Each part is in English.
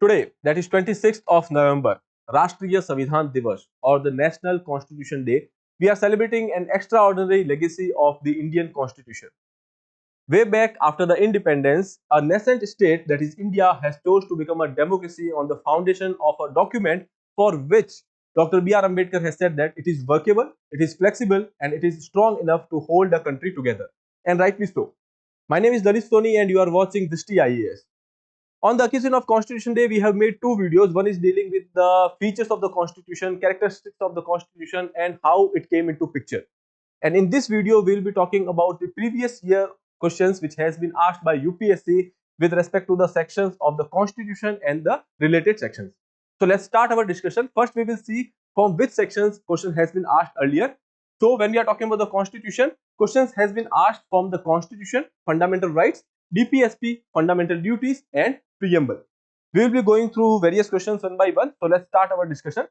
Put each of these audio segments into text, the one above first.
Today, that is 26th of November, Rashtriya Samvidhan Divas or the National Constitution Day, we are celebrating an extraordinary legacy of the Indian Constitution. Way back after the independence, a nascent state, that is India, has chose to become a democracy on the foundation of a document for which Dr. B.R. Ambedkar has said that it is workable, it is flexible, and it is strong enough to hold the country together. And rightly so. My name is Lalit Soni and you are watching Drishti IAS. On the occasion of Constitution Day, we have made two videos. One is dealing with the features of the Constitution, characteristics of the Constitution, and how it came into picture. And in this video, we will be talking about the previous year questions which has been asked by UPSC with respect to the sections of the Constitution and the related sections. So let's start our discussion. First, we will see from which sections question has been asked earlier. So when we are talking about the Constitution, questions has been asked from the Constitution, fundamental rights, DPSP, fundamental duties, and preamble. We will be going through various questions one by one. So let's start our discussion.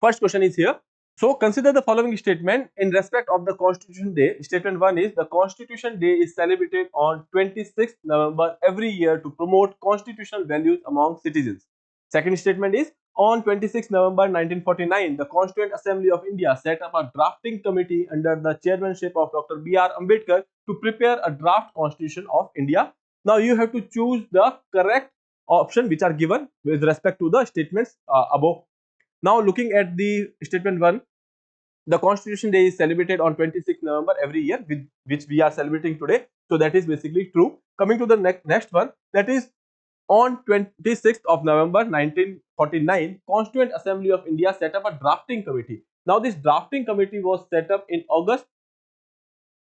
First question is here. So consider the following statement in respect of the Constitution Day. Statement 1 is the Constitution Day is celebrated on 26th November every year to promote constitutional values among citizens. Second statement is on 26th November 1949, the Constituent Assembly of India set up a drafting committee under the chairmanship of Dr. B.R. Ambedkar to prepare a draft Constitution of India. Now you have to choose the correct option which are given with respect to the statements above. Now looking at the statement 1, the Constitution Day is celebrated on 26th November every year, which we are celebrating today. So that is basically true. Coming to the next one, that is on 26th of November 1949, Constituent Assembly of India set up a drafting committee. Now this drafting committee was set up in August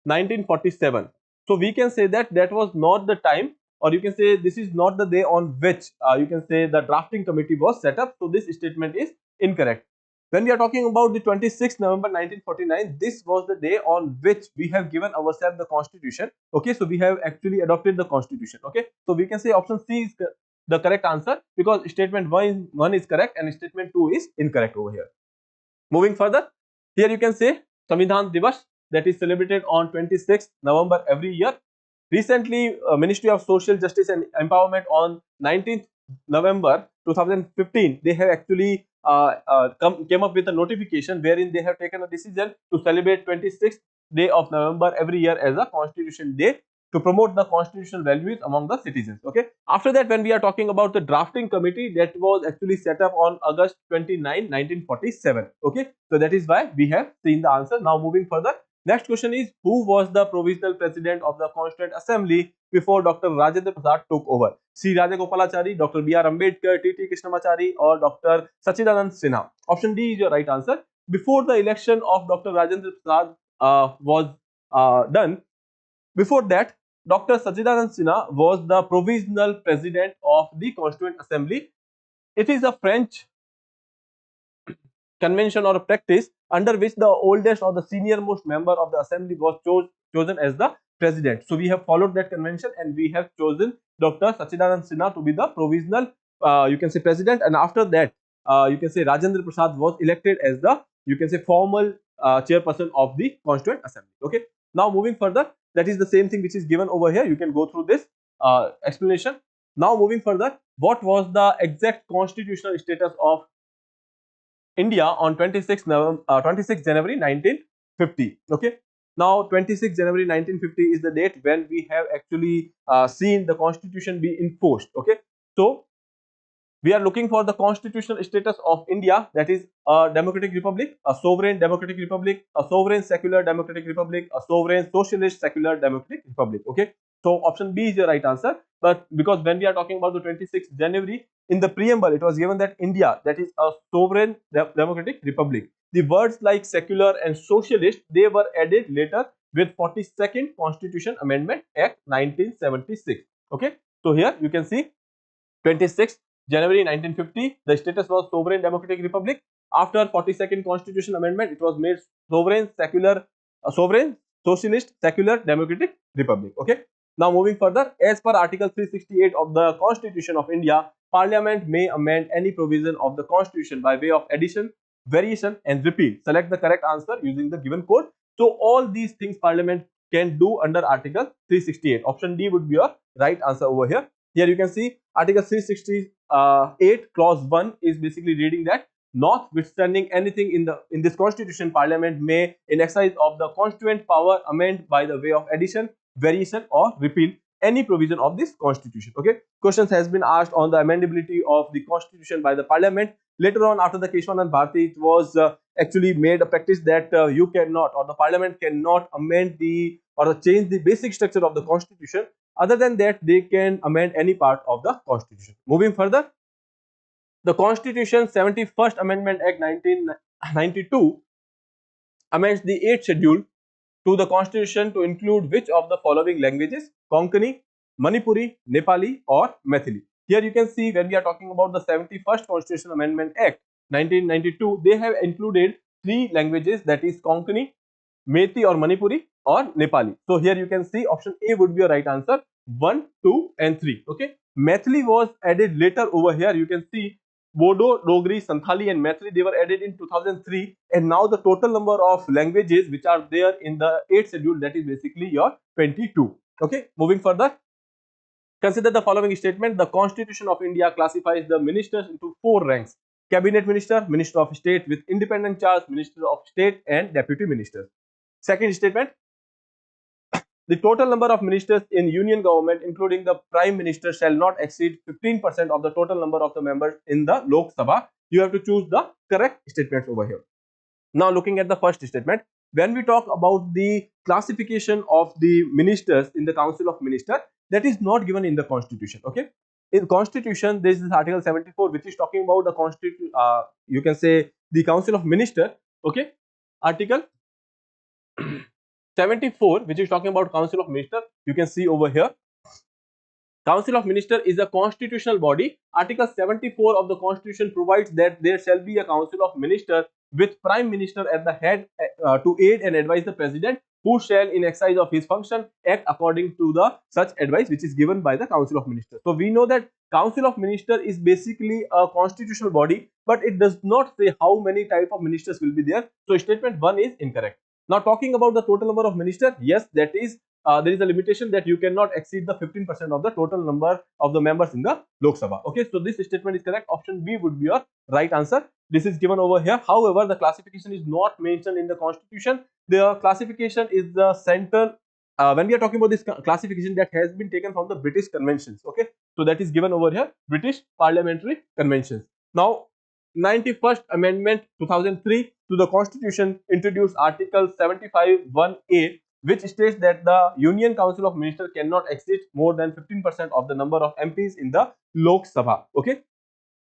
1947. So we can say that that was not the time, or you can say this is not the day on which you can say the drafting committee was set up. So this statement is incorrect. When we are talking about the 26th November 1949, this was the day on which we have given ourselves the Constitution. Okay, so we have actually adopted the Constitution. Okay, so we can say option C is the correct answer because statement 1 is correct and statement 2 is incorrect over here. Moving further, here you can say Samvidhan Divas, that is celebrated on 26th November every year. Recently, Ministry of Social Justice and Empowerment on 19th November 2015, they have actually came up with a notification wherein they have taken a decision to celebrate 26th day of November every year as a Constitution Day to promote the constitutional values among the citizens. Okay. After that, when we are talking about the drafting committee, that was actually set up on August 29, 1947. Okay. So that is why we have seen the answer. Now moving further. Next question is, who was the provisional president of the Constituent Assembly before Dr. Rajendra Prasad took over? C. Rajagopalachari, Dr. B.R. Ambedkar, T.T. Krishnamachari, or Dr. Sachidanand Sinha? Option D is your right answer. Before the election of Dr. Rajendra Prasad was done, before that, Dr. Sachidanand Sinha was the provisional president of the Constituent Assembly. It is a French convention or a practice under which the oldest or the senior most member of the assembly was chosen as the president. So we have followed that convention and we have chosen Dr. Sachidanand Sinha to be the provisional you can say president, and after that you can say Rajendra Prasad was elected as the you can say formal chairperson of the Constituent Assembly. Okay, now moving further, that is the same thing which is given over here. You can go through this explanation. Now moving further, what was the exact constitutional status of India on 26 January 1950. Okay. Now 26 January 1950 is the date when we have actually seen the constitution be enforced. Okay. So we are looking for the constitutional status of India, that is a democratic republic, a sovereign democratic republic, a sovereign secular democratic republic, a sovereign socialist secular democratic republic. Okay. So option B is your right answer. But because when we are talking about the 26th January, in the preamble, it was given that India, that is a sovereign democratic republic. The words like secular and socialist, they were added later with 42nd Constitution Amendment Act 1976. Okay. So here you can see 26th January 1950, the status was sovereign democratic republic. After 42nd Constitution Amendment, it was made sovereign socialist secular democratic republic. Okay. Now moving further, as per Article 368 of the Constitution of India, Parliament may amend any provision of the Constitution by way of addition, variation, and repeal. Select the correct answer using the given code. So all these things Parliament can do under Article 368. Option D would be your right answer over here. Here you can see Article 368 Clause 1 is basically reading that notwithstanding anything in this Constitution, Parliament may, in exercise of the constituent power, amend by the way of addition, variation, or repeal any provision of this Constitution. Okay, questions has been asked on the amendability of the Constitution by the Parliament. Later on, after the 𝐾 and Bharti, it was actually made a practice that you cannot, or the Parliament cannot amend the or change the basic structure of the Constitution. Other than that, they can amend any part of the Constitution. Moving further, the Constitution 71st Amendment Act 1992 amends the 8th schedule to the Constitution to include which of the following languages: Konkani, Manipuri, Nepali, or Maithili. Here you can see, when we are talking about the 71st Constitution Amendment Act 1992, they have included 3 languages, that is Konkani, Methi or Manipuri, or Nepali. So here you can see option A would be a right answer. 1, 2 and 3. Okay, Maithili was added later over here. You can see Bodo, Dogri, Santhali and Maithili, they were added in 2003, and now the total number of languages which are there in the 8th schedule, that is basically your 22. Okay, moving further, consider the following statement: the Constitution of India classifies the ministers into 4 ranks: Cabinet Minister, Minister of State with independent charge, Minister of State, and Deputy Ministers. Second statement: the total number of ministers in union government, including the Prime Minister, shall not exceed 15% of the total number of the members in the Lok Sabha. You have to choose the correct statements over here. Now, looking at the first statement, when we talk about the classification of the ministers in the Council of Ministers, that is not given in the Constitution. Okay, in Constitution, this is Article 74, which is talking about the Constitution. You can say the Council of Ministers. Okay, Article 74, which is talking about Council of Ministers. You can see over here, Council of Ministers is a constitutional body. Article 74 of the Constitution provides that there shall be a Council of Ministers with Prime Minister at the head to aid and advise the President, who shall, in exercise of his function, act according to the such advice which is given by the Council of Ministers. So we know that Council of Ministers is basically a constitutional body, but it does not say how many type of ministers will be there. So statement 1 is incorrect. Now, talking about the total number of ministers, yes, that is there is a limitation that you cannot exceed the 15% of the total number of the members in the Lok Sabha. Okay, so this statement is correct. Option B would be your right answer. This is given over here. However, the classification is not mentioned in the Constitution. The classification is the central. When we are talking about this classification, that has been taken from the British Conventions. Okay, so that is given over here, British Parliamentary Conventions. Now, 91st Amendment 2003 to the Constitution introduced Article 75(1)(a), which states that the Union Council of Ministers cannot exceed more than 15% of the number of MPs in the Lok Sabha. Okay,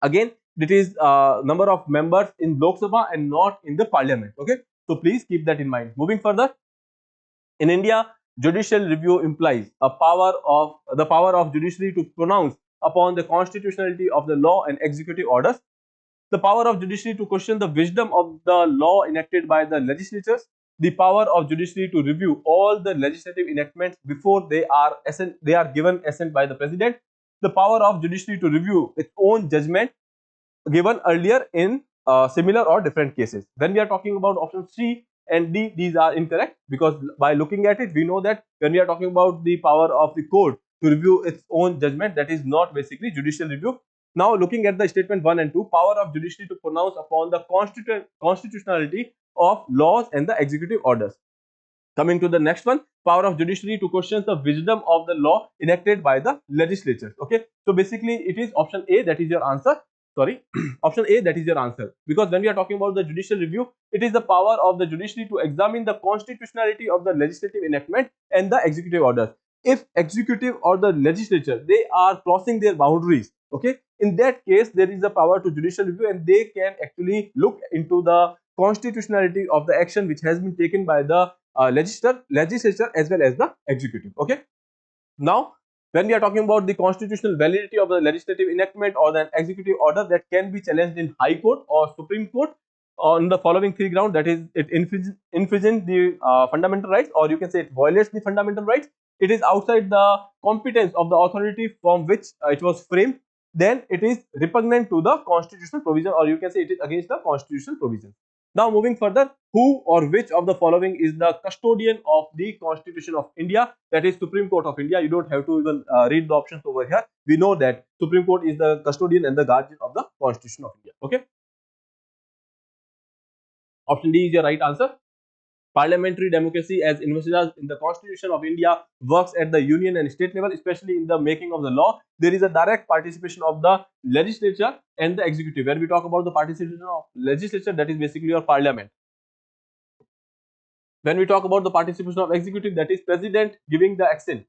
again, it is number of members in Lok Sabha and not in the Parliament. Okay, so please keep that in mind. Moving further, in India, judicial review implies the power of judiciary to pronounce upon the constitutionality of the law and executive orders, the power of judiciary to question the wisdom of the law enacted by the legislatures, the power of judiciary to review all the legislative enactments before they are given assent by the President, the power of judiciary to review its own judgment given earlier in similar or different cases. When we are talking about option C and D, these are incorrect, because by looking at it, we know that when we are talking about the power of the court to review its own judgment, that is not basically judicial review. Now, looking at the statement 1 and 2, power of judiciary to pronounce upon the constitutionality of laws and the executive orders. Coming to the next one, power of judiciary to question the wisdom of the law enacted by the legislature. Okay, so basically it is option A, that is your answer. Sorry, option A, that is your answer, because when we are talking about the judicial review, it is the power of the judiciary to examine the constitutionality of the legislative enactment and the executive orders. If executive or the legislature, they are crossing their boundaries, okay, in that case there is a power to judicial review, and they can actually look into the constitutionality of the action which has been taken by the legislature as well as the executive. Okay, now when we are talking about the constitutional validity of the legislative enactment or the executive order, that can be challenged in High Court or Supreme Court on the following 3 grounds: that is, it infringes the fundamental rights, or you can say it violates the fundamental rights, it is outside the competence of the authority from which it was framed, then it is repugnant to the constitutional provision, or you can say it is against the constitutional provision. Now moving further, who or which of the following is the custodian of the Constitution of India? That is Supreme Court of India. You don't have to even read the options over here. We know that Supreme Court is the custodian and the guardian of the Constitution of India. Okay. Option D is your right answer. Parliamentary democracy as envisaged in the Constitution of India works at the union and state level, especially in the making of the law. There is a direct participation of the legislature and the executive. When we talk about the participation of legislature, that is basically your parliament. When we talk about the participation of executive, that is president giving the assent.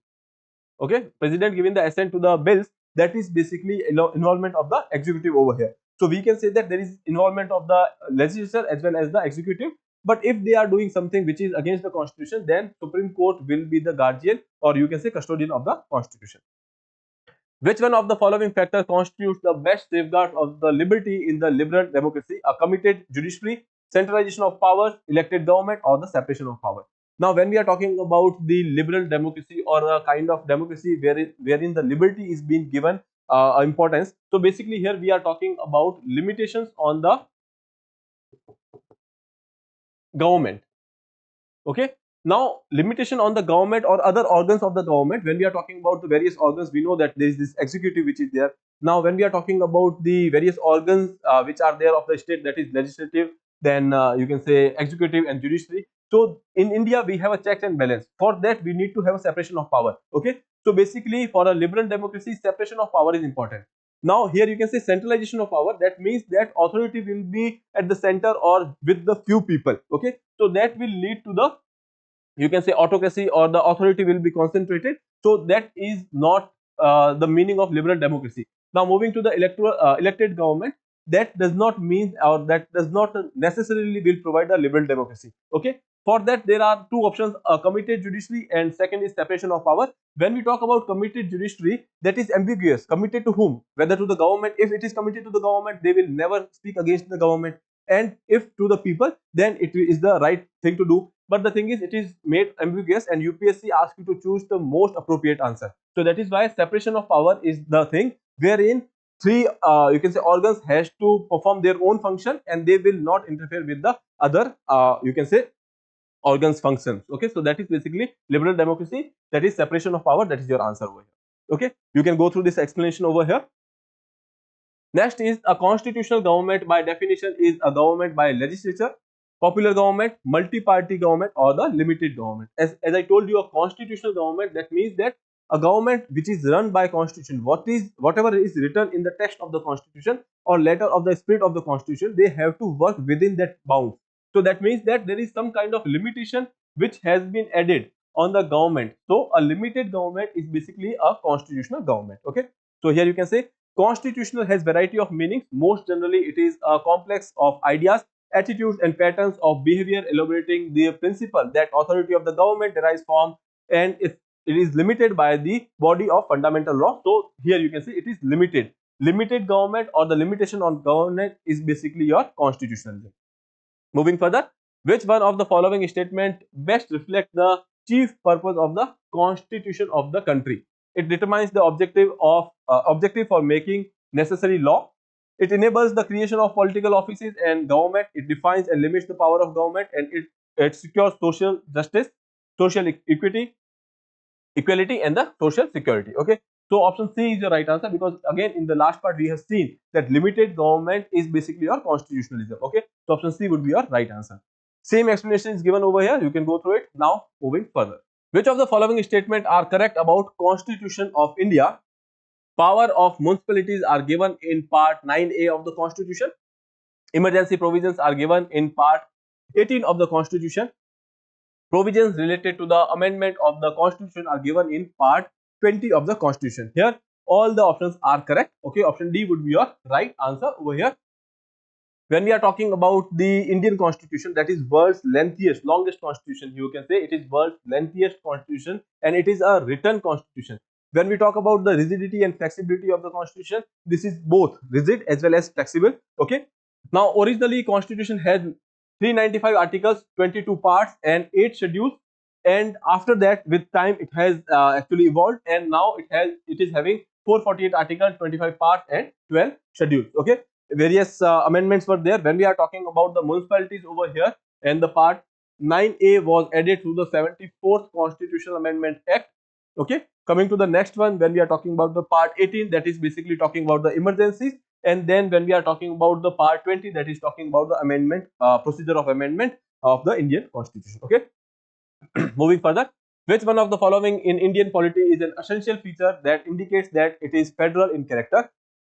Okay, president giving the assent to the bills, that is basically involvement of the executive over here. So we can say that there is involvement of the legislature as well as the executive. But if they are doing something which is against the constitution, then Supreme Court will be the guardian, or you can say custodian of the constitution. Which one of the following factors constitutes the best safeguard of the liberty in the liberal democracy? A committed judiciary, centralization of powers, elected government, or the separation of power? Now, when we are talking about the liberal democracy, or a kind of democracy wherein the liberty is being given importance, so basically here we are talking about limitations on the government. Okay. Now, limitation on the government or other organs of the government. When we are talking about the various organs, we know that there is this executive which is there. Now, when we are talking about the various organs which are there of the state, that is legislative, then you can say executive and judiciary. So, in India, we have a checks and balance. For that, we need to have a separation of power. Okay. So, basically, for a liberal democracy, separation of power is important. Now, here you can say centralization of power. That means that authority will be at the center or with the few people. Okay. So, that will lead to the, you can say, autocracy, or the authority will be concentrated. So that is not the meaning of liberal democracy. Now moving to the elected government, that does not mean, or that does not necessarily will provide a liberal democracy. Okay. For that there are two options, a committed judiciary and second is separation of power. When we talk about committed judiciary, that is ambiguous. Committed to whom? Whether to the government. If it is committed to the government, they will never speak against the government. And if to the people, then it is the right thing to do. But the thing is, it is made ambiguous and UPSC asks you to choose the most appropriate answer. So that is why separation of power is the thing wherein three you can say organs has to perform their own function and they will not interfere with the other you can say organs functions. Okay, so that is basically liberal democracy, that is separation of power. That is your answer over here. Okay, you can go through this explanation over here. Next is a constitutional government. By definition is a government by legislature, popular government, multi-party government, or the limited government. As I told you, a constitutional government, that means that a government which is run by constitution, whatever is written in the text of the constitution or letter of the spirit of the constitution, they have to work within that bound. So that means that there is some kind of limitation which has been added on the government. So a limited government is basically a constitutional government. Okay, so here you can say constitutional has variety of meanings. Most generally it is a complex of ideas, attitudes and patterns of behavior elaborating the principle that authority of the government derives from, and it is limited by the body of fundamental law. So here you can see it is limited government, or the limitation on government is basically your constitutionalism. Moving further, which one of the following statement best reflect the chief purpose of the constitution of the country? It determines the objective for making necessary law. It enables the creation of political offices and government. It defines and limits the power of government, and it secures social justice, social equality, and the social security. Okay, so option C is your right answer, because again in the last part we have seen that limited government is basically your constitutionalism. Okay, so option C would be your right answer. Same explanation is given over here. You can go through it. Now moving further, which of the following statements are correct about Constitution of India? Power of municipalities are given in part 9A of the Constitution. Emergency provisions are given in part 18 of the Constitution. Provisions related to the amendment of the Constitution are given in part 20 of the Constitution. Here all the options are correct. Okay, option D would be your right answer over here. When we are talking about the Indian Constitution, that is world's longest constitution, you can say it is world's lengthiest constitution, and it is a written constitution. When we talk about the rigidity and flexibility of the constitution, this is both rigid as well as flexible. Okay, now originally constitution had 395 articles, 22 parts and 8 schedules, and after that with time it has actually evolved, and now it is having 448 articles, 25 parts and 12 schedules. Okay, various amendments were there. When we are talking about the municipalities over here, and the part 9A was added to the 74th Constitutional Amendment Act. Okay, coming to the next one, when we are talking about the part 18, that is basically talking about the emergencies, and then when we are talking about the part 20, that is talking about the amendment, procedure of amendment of the Indian Constitution. Okay, moving further, which one of the following in Indian polity is an essential feature that indicates that it is federal in character?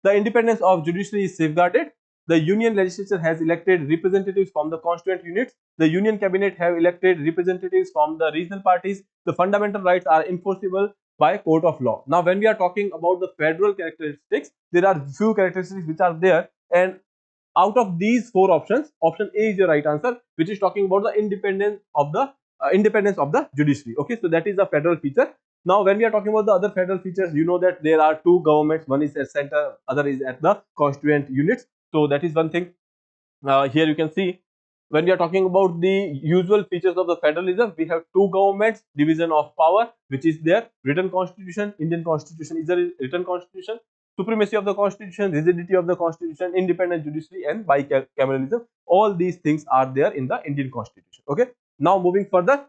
The independence of judiciary is safeguarded. The union legislature has elected representatives from the constituent units. The union cabinet have elected representatives from the regional parties. The fundamental rights are enforceable by court of law. Now, when we are talking about the federal characteristics, there are few characteristics which are there, and out of these four options, option A is your right answer, which is talking about the independence of the judiciary. Okay, so that is the federal feature. Now, when we are talking about the other federal features, you know that there are two governments, one is at center, other is at the constituent units. So that is one thing. Here you can see, when we are talking about the usual features of the federalism, we have two governments, division of power, which is there, written constitution. Indian constitution is a written constitution. Supremacy of the constitution, rigidity of the constitution, independent judiciary, and bicameralism. All these things are there in the Indian constitution. Okay, now moving further.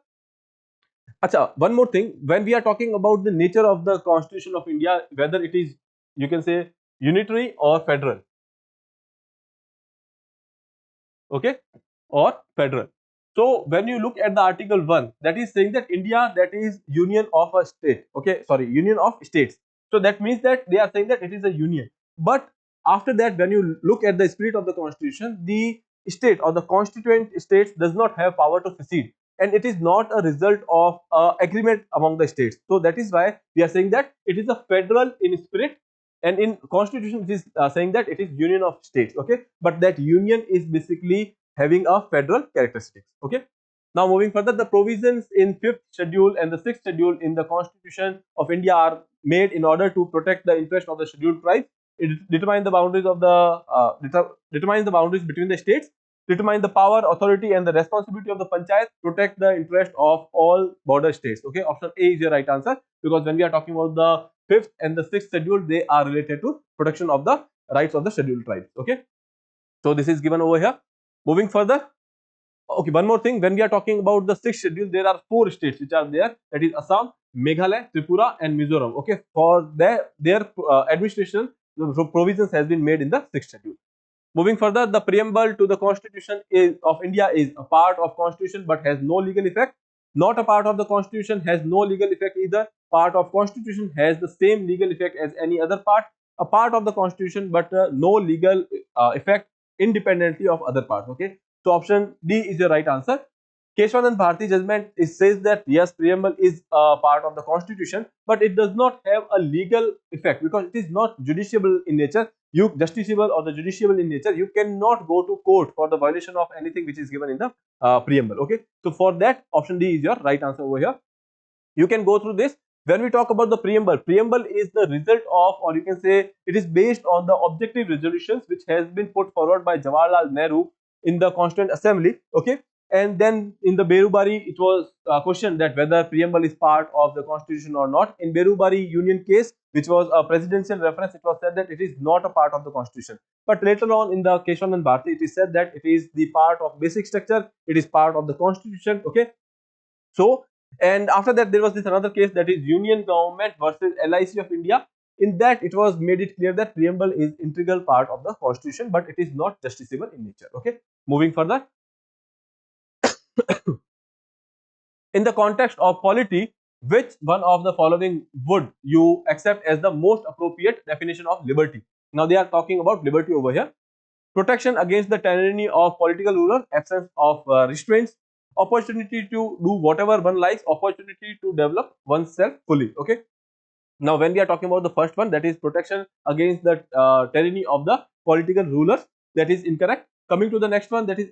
Acha, one more thing, when we are talking about the nature of the constitution of India, whether it is, you can say, unitary or federal. Okay, or federal. So when you look at the article 1, that is saying that India, that is union of a state. Okay, sorry, union of states. So that means that they are saying that it is a union. But after that, when you look at the spirit of the constitution, the state or the constituent states does not have power to secede, and it is not a result of agreement among the states. So that is why we are saying that it is a federal in spirit, and in constitution it is saying that it is union of states. Okay, but that union is basically having a federal characteristics. Okay, now moving further, the provisions in 5th schedule and the 6th schedule in the constitution of India are made in order to protect the interest of the scheduled tribes. It determines the boundaries of the determines the boundaries between the states, determine the power, authority, and the responsibility of the panchayat, protect the interest of all border states. Okay, option A is your right answer, because when we are talking about the 5th and the 6th schedule, they are related to protection of the rights of the scheduled tribes. Okay, so this is given over here. Moving further, okay, one more thing, when we are talking about the 6th schedule, there are 4 states which are there, that is Assam, Meghalaya, Tripura, and Mizoram. Okay, for their administration, the provisions has been made in the 6th schedule. Moving further, the preamble to the Constitution of India is a part of Constitution but has no legal effect. Not a part of the Constitution has no legal effect either. Part of Constitution has the same legal effect as any other part. A part of the Constitution but no legal effect independently of other parts. Okay, so option D is your right answer. 𝐾𝐲 Bharti judgment, it says that yes, preamble is a part of the constitution, but it does not have a legal effect because it is not judiciable in nature. You justiciable or the judiciable in nature, you cannot go to court for the violation of anything which is given in the preamble. Okay, so for that, option D is your right answer over here. You can go through this. When we talk about the preamble is the result of, or you can say it is based on the objective resolutions which has been put forward by Jawaharlal Nehru in the Constituent Assembly. Okay, and then in the Berubari, it was questioned that whether preamble is part of the constitution or not. In Berubari Union case, which was a presidential reference, it was said that it is not a part of the constitution. But later on in the 𝐾𝐲 Bharti, it is said that it is the part of basic structure, it is part of the constitution. Okay, so, and after that there was this another case, that is Union Government versus LIC of India. In that, it was made it clear that preamble is integral part of the constitution, but it is not justiciable in nature. Okay, moving further. In the context of polity, which one of the following would you accept as the most appropriate definition of liberty? Now they are talking about liberty over here. Protection against the tyranny of political ruler, absence of restraints, opportunity to do whatever one likes, opportunity to develop oneself fully. Okay, now when we are talking about the first one, that is protection against the tyranny of the political rulers, that is incorrect. Coming to the next one, that is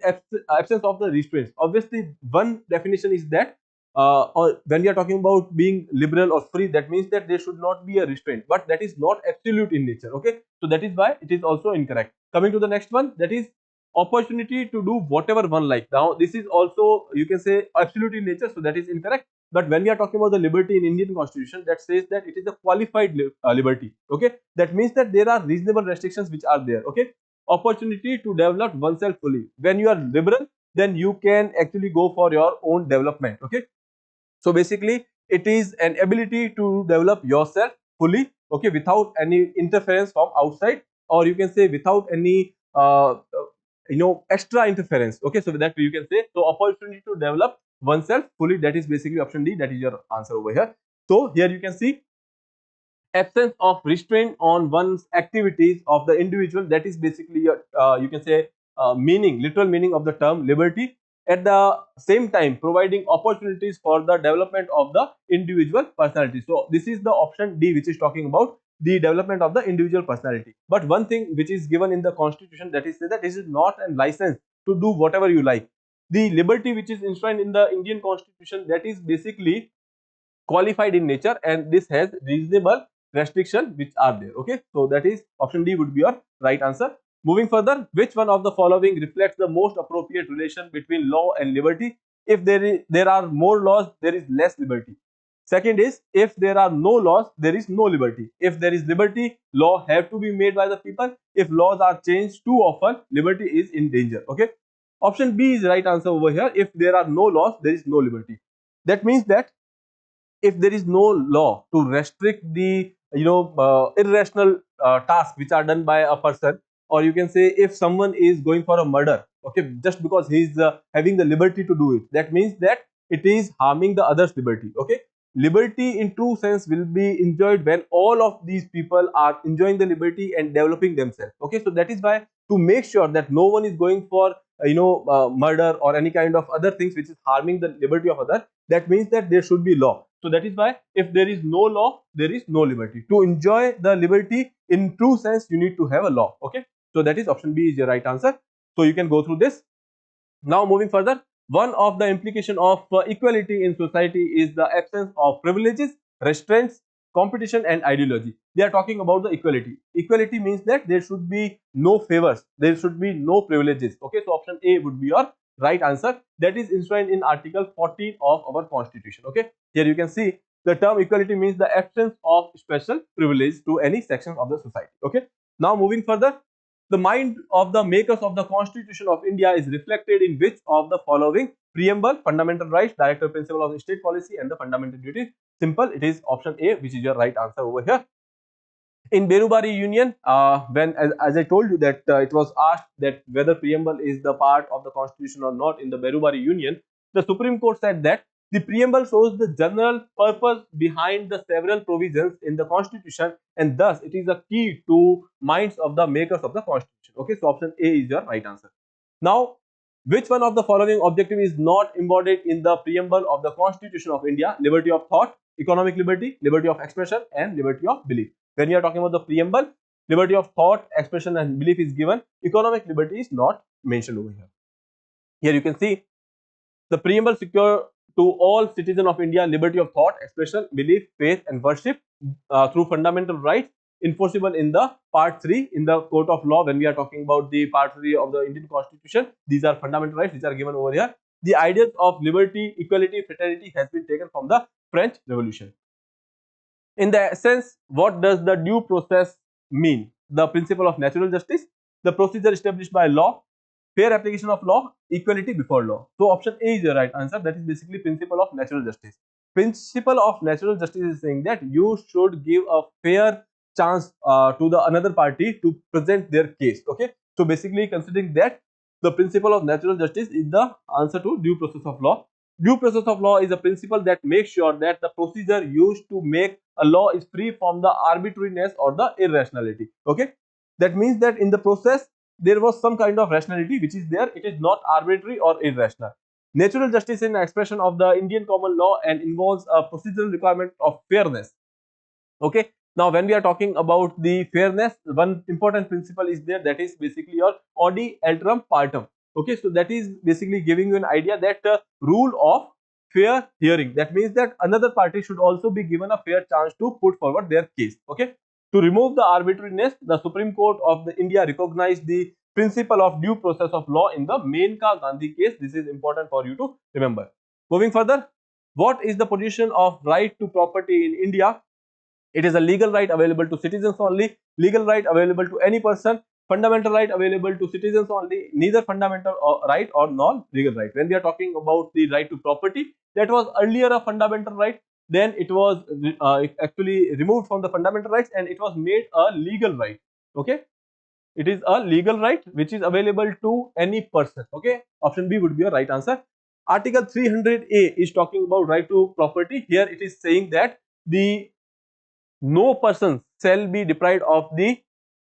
absence of the restraints. Obviously one definition is that or when we are talking about being liberal or free, that means that there should not be a restraint, but that is not absolute in nature. Okay, so that is why it is also incorrect. Coming to the next one, that is opportunity to do whatever one like. Now this is also, you can say, absolute in nature, so that is incorrect. But when we are talking about the liberty in Indian constitution, that says that it is a qualified liberty. Okay, that means that there are reasonable restrictions which are there. Okay, opportunity to develop oneself fully. When you are liberal, then you can actually go for your own development. Okay, so basically it is an ability to develop yourself fully, okay, without any interference from outside, or you can say without any extra interference. Okay, so with that you can say, so opportunity to develop oneself fully, that is basically option D, that is your answer over here. So here you can see absence of restraint on one's activities of the individual, that is basically your you can say meaning, literal meaning of the term liberty. At the same time providing opportunities for the development of the individual personality. So this is the option D, which is talking about the development of the individual personality. But one thing which is given in the constitution, that is that this is not a license to do whatever you like. The liberty which is enshrined in the Indian constitution, that is basically qualified in nature, and this has reasonable restriction which are there. Okay, so that is option D would be your right answer. Moving further, which one of the following reflects the most appropriate relation between law and liberty? If there are more laws, there is less liberty. Second is, if there are no laws, there is no liberty. If there is liberty, law have to be made by the people. If laws are changed too often, liberty is in danger. Okay, option B is the right answer over here. If there are no laws, there is no liberty. That means that if there is no law to restrict the irrational tasks which are done by a person, or you can say if someone is going for a murder, okay, just because he is having the liberty to do it, that means that it is harming the others liberty. Okay, liberty in true sense will be enjoyed when all of these people are enjoying the liberty and developing themselves. Okay, so that is why, to make sure that no one is going for murder or any kind of other things which is harming the liberty of others, that means that there should be law. So that is why if there is no law, there is no liberty. To enjoy the liberty in true sense, you need to have a law. Okay, so that is option B is your right answer. So you can go through this. Now moving further, one of the implication of equality in society is the absence of privileges, restraints, competition and ideology. They are talking about the equality. Equality means that there should be no favors, there should be no privileges. Okay, so option A would be your right answer. That is enshrined in Article 14 of our Constitution. Okay, here you can see the term equality means the absence of special privilege to any section of the society. Okay, now moving further, the mind of the makers of the Constitution of India is reflected in which of the following? Preamble, fundamental rights, directive principle of the state policy and the fundamental duties. Simple, it is option A, which is your right answer over here. In Berubari Union, when as I told you that it was asked that whether preamble is the part of the constitution or not in the Berubari Union, the Supreme Court said that the preamble shows the general purpose behind the several provisions in the constitution, and thus it is a key to minds of the makers of the constitution. Okay, so option A is your right answer. Now, which one of the following objective is not embodied in the preamble of the Constitution of India? Liberty of thought, economic liberty, liberty of expression and liberty of belief. When you are talking about the preamble, liberty of thought, expression and belief is given. Economic liberty is not mentioned over here. Here you can see the preamble secure to all citizens of India liberty of thought, expression, belief, faith and worship through fundamental rights enforceable in the part 3 in the court of law. When we are talking about the part 3 of the Indian Constitution, these are fundamental rights which are given over here. The ideas of liberty, equality, fraternity has been taken from the French Revolution. In the essence, what does the due process mean? The principle of natural justice, the procedure established by law, fair application of law, equality before law. So option A is the right answer. That is basically principle of natural justice. Principle of natural justice is saying that you should give a fair chance to the another party to present their case. Okay, so basically considering that, the principle of natural justice is the answer to due process of law. Due process of law is a principle that makes sure that the procedure used to make a law is free from the arbitrariness or the irrationality. Okay, that means that in the process there was some kind of rationality which is there. It is not arbitrary or irrational. Natural justice is an expression of the Indian common law and involves a procedural requirement of fairness. Okay, now when we are talking about the fairness, one important principle is there, that is basically your odi alteram partem. Okay, so that is basically giving you an idea that rule of fair hearing. That means that another party should also be given a fair chance to put forward their case. Okay, to remove the arbitrariness, the Supreme Court of the India recognized the principle of due process of law in the Menka Gandhi case. This is important for you to remember. Moving further, what is the position of right to property in India? It is a legal right available to citizens only, legal right available to any person, fundamental right available to citizens only, neither fundamental right or non-legal right. When we are talking about the right to property, that was earlier a fundamental right, then it was actually removed from the fundamental rights and it was made a legal right. Okay, it is a legal right which is available to any person. Okay, option B would be a right answer. Article 300A is talking about right to property. Here it is saying that the no person shall be deprived of the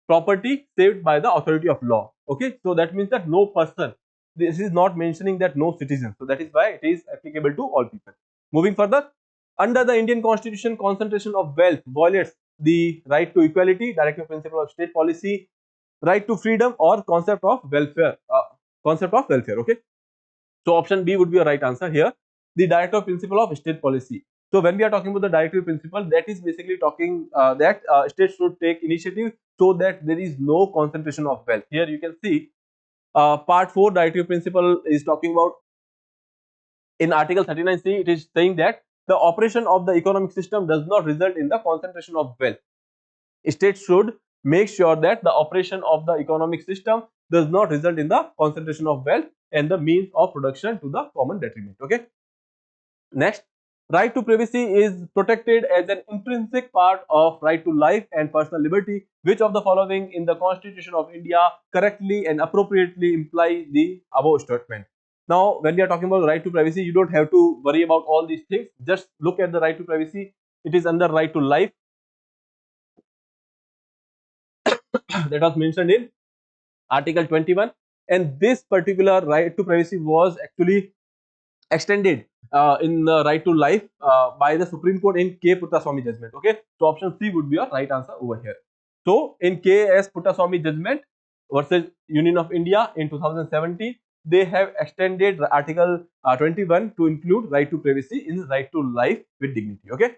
property saved by the authority of law. Okay, so that means that no person, this is not mentioning that no citizen, so that is why it is applicable to all people. Moving further, under the Indian Constitution, concentration of wealth violates the right to equality, directive principle of state policy, right to freedom, or concept of welfare. Okay, so option B would be a right answer here. The directive principle of state policy. So when we are talking about the directive principle, that is basically talking that states should take initiative so that there is no concentration of wealth. Here you can see part 4 directive principle is talking about, in article 39C, it is saying that the operation of the economic system does not result in the concentration of wealth. States should make sure that the operation of the economic system does not result in the concentration of wealth and the means of production to the common detriment. Okay. Next, right to privacy is protected as an intrinsic part of right to life and personal liberty. Which of the following in the Constitution of India correctly and appropriately implies the above statement? Now, when we are talking about right to privacy, you don't have to worry about all these things. Just look at the right to privacy. It is under right to life that was mentioned in Article 21, and this particular right to privacy was actually extended in the right to life by the Supreme Court in K. Puttaswamy judgment. Okay, so option C would be a right answer over here. So in K.S. Puttaswamy judgment versus Union of India in 2017, they have extended Article 21 to include right to privacy in right to life with dignity. Okay,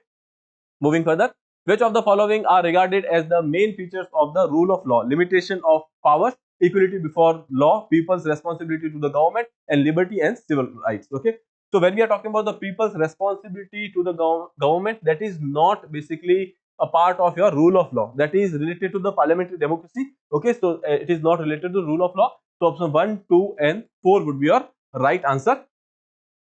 moving further, which of the following are regarded as the main features of the rule of law? Limitation of powers, equality before law, people's responsibility to the government, and liberty and civil rights. Okay, so when we are talking about the people's responsibility to the government, that is not basically a part of your rule of law, that is related to the parliamentary democracy. Okay, so it is not related to rule of law. So option 1, 2 and 4 would be your right answer.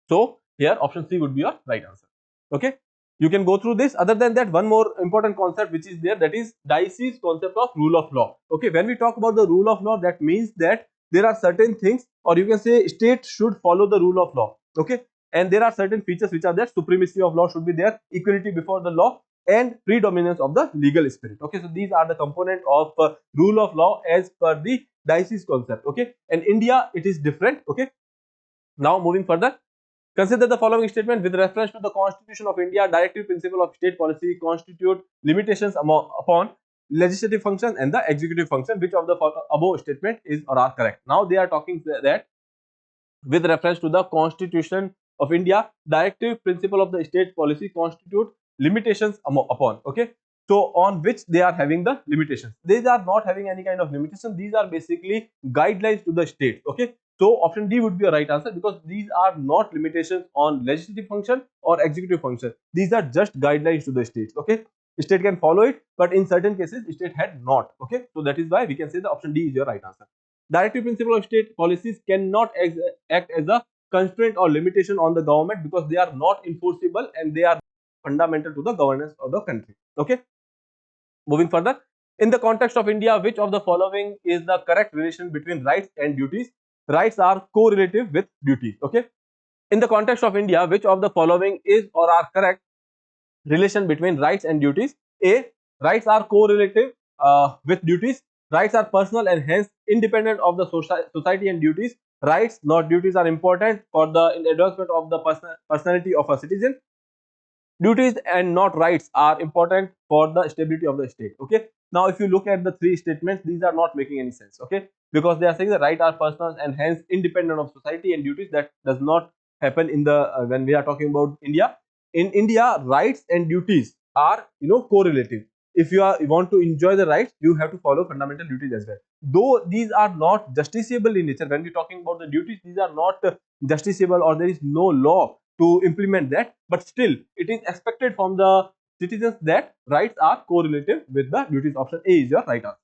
So here option C would be your right answer. Okay, you can go through this. Other than that, one more important concept which is there, that is Dicey's concept of rule of law. Okay, when we talk about the rule of law, that means that there are certain things, or you can say state should follow the rule of law. Okay, and there are certain features which are there. Supremacy of law should be there, equality before the law, and predominance of the legal spirit. Okay, so these are the component of rule of law as per the Dicey's concept. Okay, and India, it is different. Okay, now moving further, consider the following statement with reference to the Constitution of India. Directive principle of state policy constitute limitations upon legislative function and the executive function. Which of the above statement is or are correct? Now they are talking that with reference to the Constitution of India, directive principle of the state policy constitute limitations upon. Okay, so on which they are having the limitations? These are not having any kind of limitation. These are basically guidelines to the state. Okay, so option D would be a right answer, because these are not limitations on legislative function or executive function. These are just guidelines to the states. Okay, state can follow it, but in certain cases state had not. Okay, so that is why we can say the option D is your right answer. Directive principle of state policies cannot act as a constraint or limitation on the government, because they are not enforceable and they are fundamental to the governance of the country. Okay, moving further, in the context of India, which of the following is the correct relation between rights and duties? Rights are correlative with duties. Okay, in the context of India, which of the following is or are correct relation between rights and duties? A, rights are correlative with duties. Rights are personal and hence independent of the society and duties. Rights, not duties, are important for the advancement of the personality of a citizen. Duties and not rights are important for the stability of the state. Okay, now if you look at the three statements, these are not making any sense. Okay, because they are saying the rights are personal and hence independent of society and duties. That does not happen in the when we are talking about India. In India, rights and duties are correlative. If you want to enjoy the rights, you have to follow fundamental duties as well. Though these are not justiciable in nature, when we are talking about the duties, these are not justiciable, or there is no law to implement that, but still it is expected from the citizens that rights are correlative with the duties. Option A is your right answer.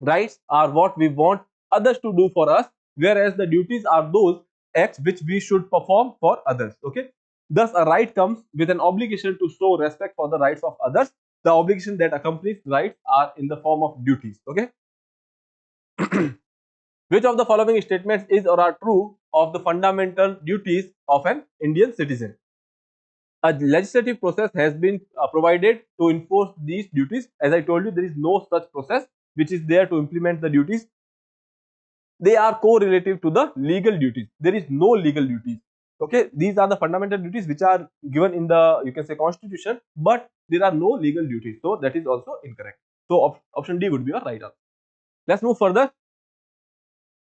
Rights are what we want others to do for us, whereas the duties are those acts which we should perform for others. Okay. Thus, a right comes with an obligation to show respect for the rights of others. The obligation that accompanies rights are in the form of duties. Okay. Which of the following statements is or are true of the fundamental duties of an Indian citizen? A legislative process has been provided to enforce these duties. As I told you, there is no such process which is there to implement the duties. They are correlative to the legal duties. There is no legal duties. Okay, these are the fundamental duties which are given in the, you can say, constitution, but there are no legal duties. So that is also incorrect. So option D would be your right answer. Let's move further.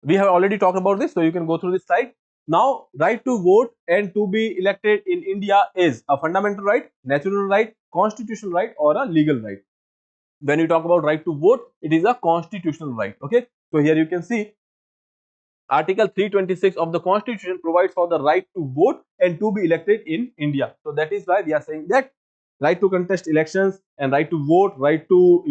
We have already talked about this, so you can go through this slide. Now, right to vote and to be elected in India is a fundamental right, natural right, constitutional right, or a legal right. When you talk about right to vote, it is a constitutional right. Okay, so here you can see Article 326 of the Constitution provides for the right to vote and to be elected in India. So that is why we are saying that right to contest elections and right to vote, right to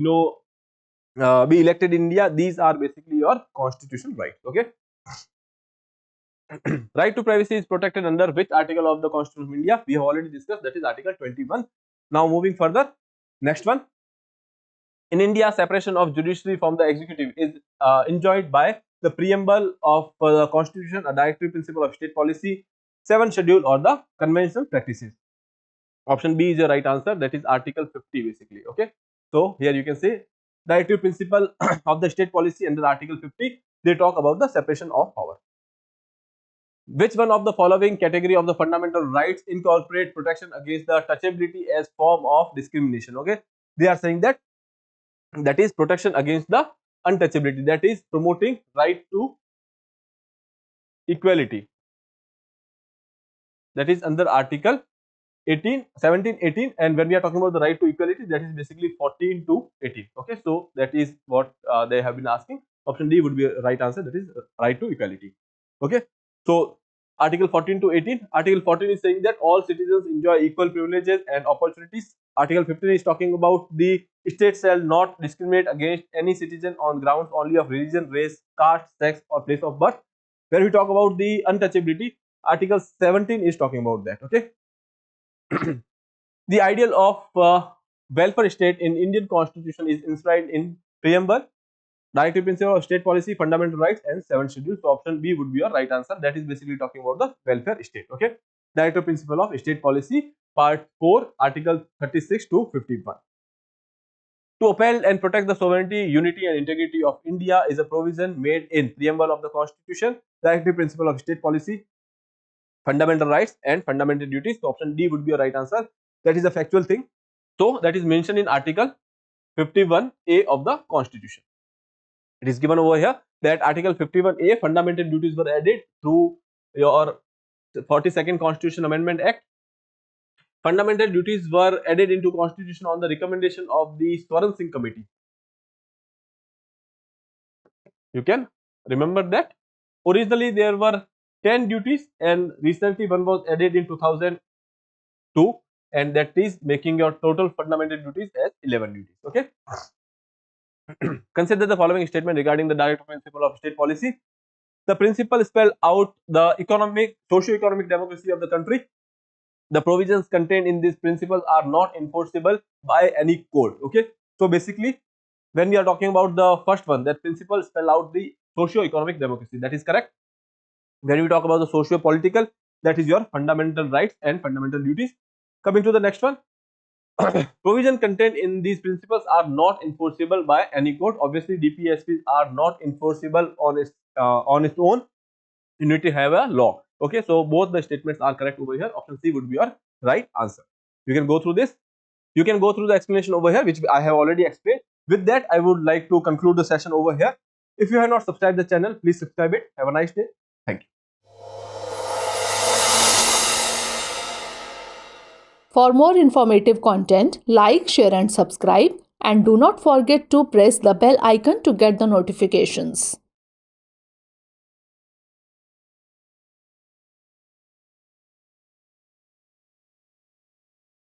be elected in India, these are basically your constitutional rights. Okay. Right to privacy is protected under which article of the Constitution of India? We have already discussed, that is Article 21. Now moving further, next one. In India, separation of judiciary from the executive is enjoined by the preamble of the Constitution, a directive principle of state policy, 7th schedule, or the conventional practices. Option B is your right answer, that is Article 50 basically. Okay, so here you can say directive principle of the state policy under Article 50, they talk about the separation of power. Which one of the following category of the fundamental rights incorporate protection against the touchability as form of discrimination? Okay, they are saying that is protection against the untouchability, that is promoting right to equality, that is under Article 18, 17, 18, and when we are talking about the right to equality, that is basically 14 to 18. Okay, so that is what they have been asking. Option D would be a right answer, that is right to equality. Okay, so Article 14 to 18. Article 14 is saying that all citizens enjoy equal privileges and opportunities. Article 15 is talking about the state shall not discriminate against any citizen on grounds only of religion, race, caste, sex, or place of birth. When we talk about the untouchability, Article 17 is talking about that. Okay. The ideal of welfare state in Indian Constitution is enshrined in preamble, directive principle of state policy, fundamental rights, and 7th schedule. So option B would be your right answer. That is basically talking about the welfare state. Okay, directive principle of state policy, part 4, article 36 to 51. To uphold and protect the sovereignty, unity, and integrity of India is a provision made in preamble of the Constitution, directive principle of state policy, fundamental rights, and fundamental duties. So option D would be your right answer. That is a factual thing. So that is mentioned in Article 51A of the Constitution. It is given over here that Article 51A, fundamental duties were added through your 42nd Constitution Amendment Act. Fundamental duties were added into Constitution on the recommendation of the Swaran Singh Committee. You can remember that. Originally there were 10 duties and recently one was added in 2002, and that is making your total fundamental duties as 11 duties. Okay. Consider the following statement regarding the directive principle of state policy. The principle spell out the economic, socio-economic democracy of the country. The provisions contained in these principles are not enforceable by any court. Okay, so basically when we are talking about the first one, that principle spell out the socio-economic democracy, that is correct. When we talk about the socio-political, that is your fundamental rights and fundamental duties. Coming to the next one, provision contained in these principles are not enforceable by any court. Obviously DPSPs are not enforceable on its own. You need to have a law. Okay, so both the statements are correct over here. Option C would be your right answer. You can go through this. You can go through the explanation over here, which I have already explained. With that, I would like to conclude the session over here. If you have not subscribed the channel, please subscribe it. Have a nice day. Thank you. For more informative content, like, share and subscribe, and do not forget to press the bell icon to get the notifications.